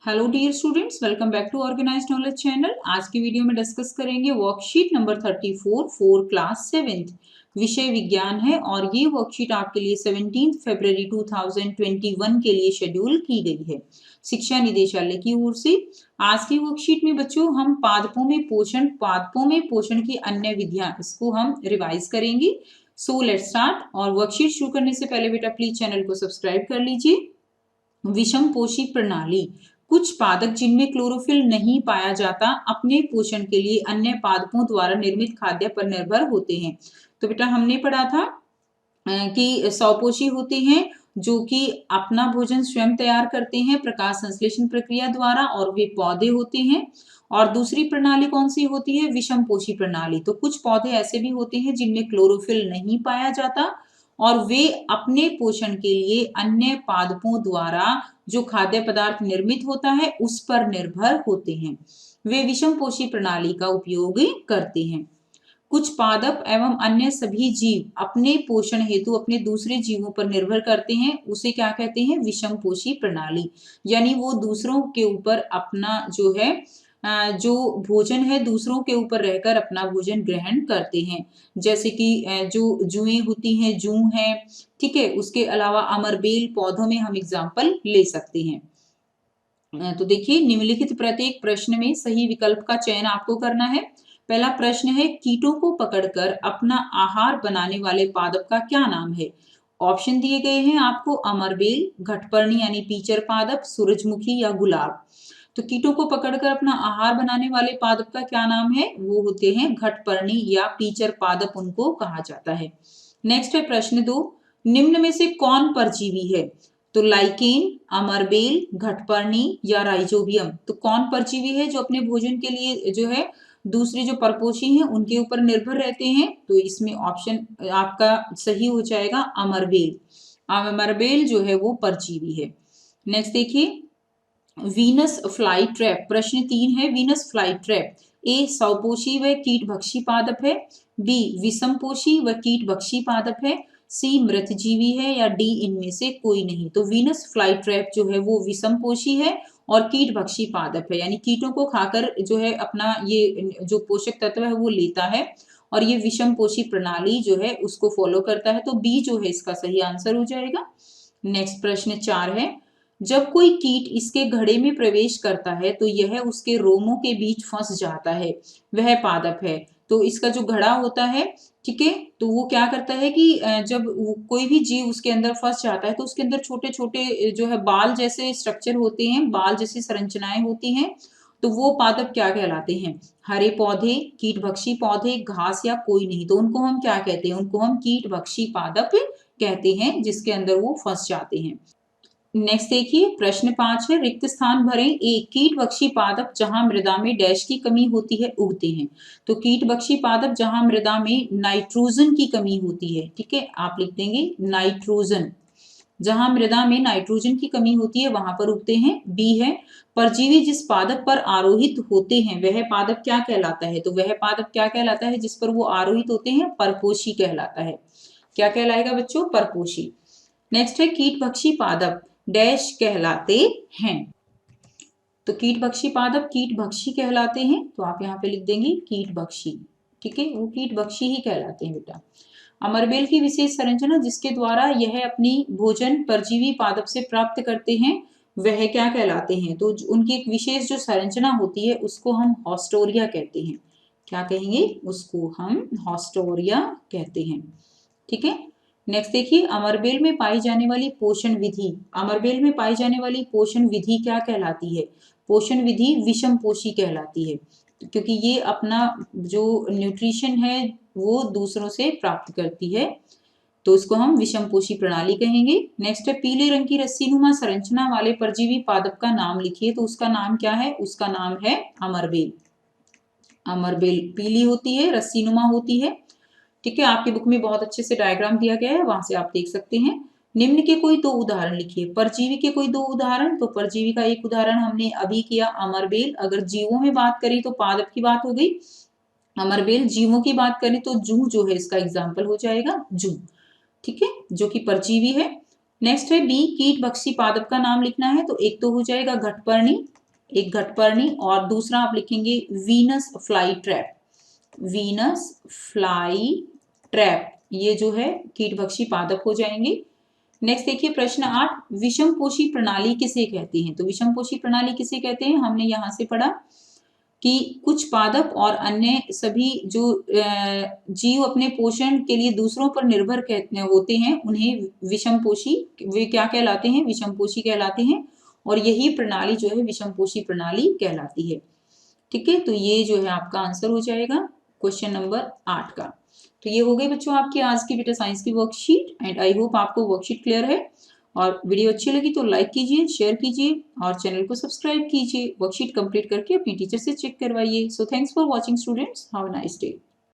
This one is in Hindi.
Hello dear students, welcome back to organised knowledge channel. आज की वीडियो में डिस्कस करेंगे worksheet number 34 for class 7th। विषय विज्ञान है और ये वर्कशीट आपके लिए 17 फरवरी 2021 के लिए शेड्यूल की गई है शिक्षा निदेशालय की ओर से। आज की वर्कशीट में बच्चों हम पादपों में पोषण की अन्य विधियां, इसको हम रिवाइज करेंगे। So let's start. और वर्कशीट शुरू करने से पहले बेटा प्लीज चैनल को सब्सक्राइब कर लीजिए। विषम पोषी प्रणाली। कुछ पादप जिनमें क्लोरोफिल नहीं पाया जाता अपने पोषण के लिए अन्य पादपों द्वारा निर्मित खाद्य पर निर्भर होते हैं। तो बेटा हमने पढ़ा था कि स्वपोषी होते हैं जो कि अपना भोजन स्वयं तैयार करते हैं प्रकाश संश्लेषण प्रक्रिया द्वारा, और वे पौधे होते हैं। और दूसरी प्रणाली कौन सी होती है? विषम पोषी प्रणाली। तो कुछ पौधे ऐसे भी होते हैं जिनमें क्लोरोफिल नहीं पाया जाता और वे अपने पोषण के लिए अन्य पादपों द्वारा जो खाद्य पदार्थ निर्मित होता है उस पर निर्भर होते हैं। वे विषम पोषी प्रणाली का उपयोग करते हैं। कुछ पादप एवं अन्य सभी जीव अपने पोषण हेतु अपने दूसरे जीवों पर निर्भर करते हैं, उसे क्या कहते हैं? विषम पोषी प्रणाली। यानी वो दूसरों के ऊपर अपना जो है जो भोजन है दूसरों के ऊपर रहकर अपना भोजन ग्रहण करते हैं। जैसे कि जो जुएं होती हैं, जू है, ठीक है। उसके अलावा अमरबेल पौधों में हम एग्जाम्पल ले सकते हैं। तो देखिए, निम्नलिखित प्रत्येक प्रश्न में सही विकल्प का चयन आपको करना है। पहला प्रश्न है, कीटों को पकड़कर अपना आहार बनाने वाले पादप का क्या नाम है? ऑप्शन दिए गए हैं आपको, अमरबेल, घटपर्णी यानी पीचर पादप, सूरजमुखी या गुलाब। तो कीटों को पकड़कर अपना आहार बनाने वाले पादप का क्या नाम है? वो होते हैं घटपर्णी या पीचर पादप, उनको कहा जाता है। नेक्स्ट है प्रश्न 2, निम्न में से कौन परजीवी है? तो लाइकेन, अमरबेल, घटपर्णी या राइजोबियम। तो कौन परजीवी है जो अपने भोजन के लिए जो है दूसरे जो परपोषी हैं उनके ऊपर निर्भर रहते हैं? तो इसमें ऑप्शन आपका सही हो जाएगा अमरबेल। अमरबेल जो है वो परजीवी है। नेक्स्ट देखिए, वीनस फ्लाई ट्रैप। प्रश्न 3 है, वीनस फ्लाई ट्रैप ए स्वपोषी व कीटभक्षी पादप है, बी विषमपोषी व कीटभक्षी पादप है, सी मृतजीवी है या डी इनमें से कोई नहीं। तो वीनस फ्लाई ट्रैप जो है वो विषमपोषी है और कीटभक्षी पादप है, यानी कीटों को खाकर जो है अपना ये जो पोषक तत्व है वो लेता है और ये विषम पोषी प्रणाली जो है उसको फॉलो करता है। तो बी जो है इसका सही आंसर हो जाएगा। नेक्स्ट प्रश्न 4 है, जब कोई कीट इसके घड़े में प्रवेश करता है तो यह उसके रोमों के बीच फंस जाता है, वह पादप है। तो इसका जो घड़ा होता है, ठीक है, तो वो क्या करता है कि जब कोई भी जीव उसके अंदर फंस जाता है तो उसके अंदर छोटे छोटे जो है बाल जैसे स्ट्रक्चर होते हैं, बाल जैसी संरचनाएं होती हैं। तो वो पादप क्या कहलाते हैं? हरे पौधे, कीटभक्षी पौधे, घास या कोई नहीं। तो उनको हम क्या कहते हैं? उनको हम कीटभक्षी पादप कहते हैं जिसके अंदर वो फंस जाते हैं। नेक्स्ट देखिए, प्रश्न 5 है, रिक्त स्थान भरें। एक कीटभक्षी पादप जहां मृदा में डैश की कमी होती है उगते हैं। तो कीटभक्षी पादप जहां मृदा में नाइट्रोजन की कमी होती है, ठीक है, आप लिख देंगे नाइट्रोजन। जहां मृदा में नाइट्रोजन की कमी होती है वहां पर उगते हैं। बी है, परजीवी जिस पादप पर आरोहित होते हैं वह पादप क्या कहलाता है? तो वह पादप क्या कहलाता है जिस पर वो आरोहित होते हैं? परपोषी कहलाता है। क्या कहलाएगा बच्चों? परपोषी। नेक्स्ट है, कीटभक्षी पादप डैश कहलाते हैं। तो कीटभक्षी पादप कीटभक्षी कहलाते हैं, तो आप यहाँ पे लिख देंगे कीटभक्षी, ठीक है, वो कीटभक्षी ही कहलाते हैं बेटा। अमरबेल की विशेष संरचना जिसके द्वारा यह अपनी भोजन परजीवी पादप से प्राप्त करते हैं वह क्या कहलाते हैं? तो उनकी एक विशेष जो संरचना होती है उसको हम हॉस्टोरिया कहते हैं। क्या कहेंगे? उसको हम हॉस्टोरिया कहते हैं, ठीक है। नेक्स्ट देखिए, अमरबेल में पाई जाने वाली पोषण विधि। अमरबेल में पाई जाने वाली पोषण विधि क्या कहलाती है? पोषण विधि विषम पोषी कहलाती है, क्योंकि ये अपना जो न्यूट्रिशन है वो दूसरों से प्राप्त करती है, तो इसको हम विषम पोषी प्रणाली कहेंगे। नेक्स्ट है, पीले रंग की रस्सीनुमा संरचना वाले परजीवी पादप का नाम लिखिए। तो उसका नाम क्या है? उसका नाम है अमरबेल। अमरबेल पीली होती है, रस्सीनुमा होती है, ठीक है। आपकी बुक में बहुत अच्छे से डायग्राम दिया गया है, वहां से आप देख सकते हैं। निम्न के कोई दो उदाहरण लिखिए। परजीवी के कोई दो उदाहरण। तो परजीवी का एक उदाहरण हमने अभी किया, अमरबेल। अगर जीवों में बात करें तो पादप की बात हो गई, अमरबेल। जीवों की बात करें तो जू जो है इसका एग्जाम्पल हो जाएगा, जू, ठीक है, जो कि परजीवी है। नेक्स्ट है बी, कीट भक्षी पादप का नाम लिखना है। तो एक तो हो जाएगा घटपर्णी, एक घटपर्णी, और दूसरा आप लिखेंगे Venus fly trap. Venus fly trap, ये जो है कीट भक्षी पादप हो जाएंगे। नेक्स्ट देखिए प्रश्न 8, विषमपोषी प्रणाली किसे कहते हैं? तो विषमपोषी प्रणाली किसे कहते हैं? हमने यहां से पढ़ा कि कुछ पादप और अन्य सभी जो जीव अपने पोषण के लिए दूसरों पर निर्भर होते हैं, उन्हें विषमपोषी, वे क्या कहलाते हैं? विषमपोषी कहलाते हैं। और यही प्रणाली जो है विषमपोषी प्रणाली कहलाती है। ठीक है, तो ये जो है आपका आंसर हो जाएगा क्वेश्चन नंबर 8 का। तो ये हो गई बच्चों आपकी आज की बेटा साइंस की वर्कशीट, एंड आई होप आपको वर्कशीट क्लियर है। और वीडियो अच्छी लगी तो लाइक कीजिए, शेयर कीजिए और चैनल को सब्सक्राइब कीजिए। वर्कशीट कंप्लीट करके अपनी टीचर से चेक करवाइए। So thanks for watching students, have a nice day.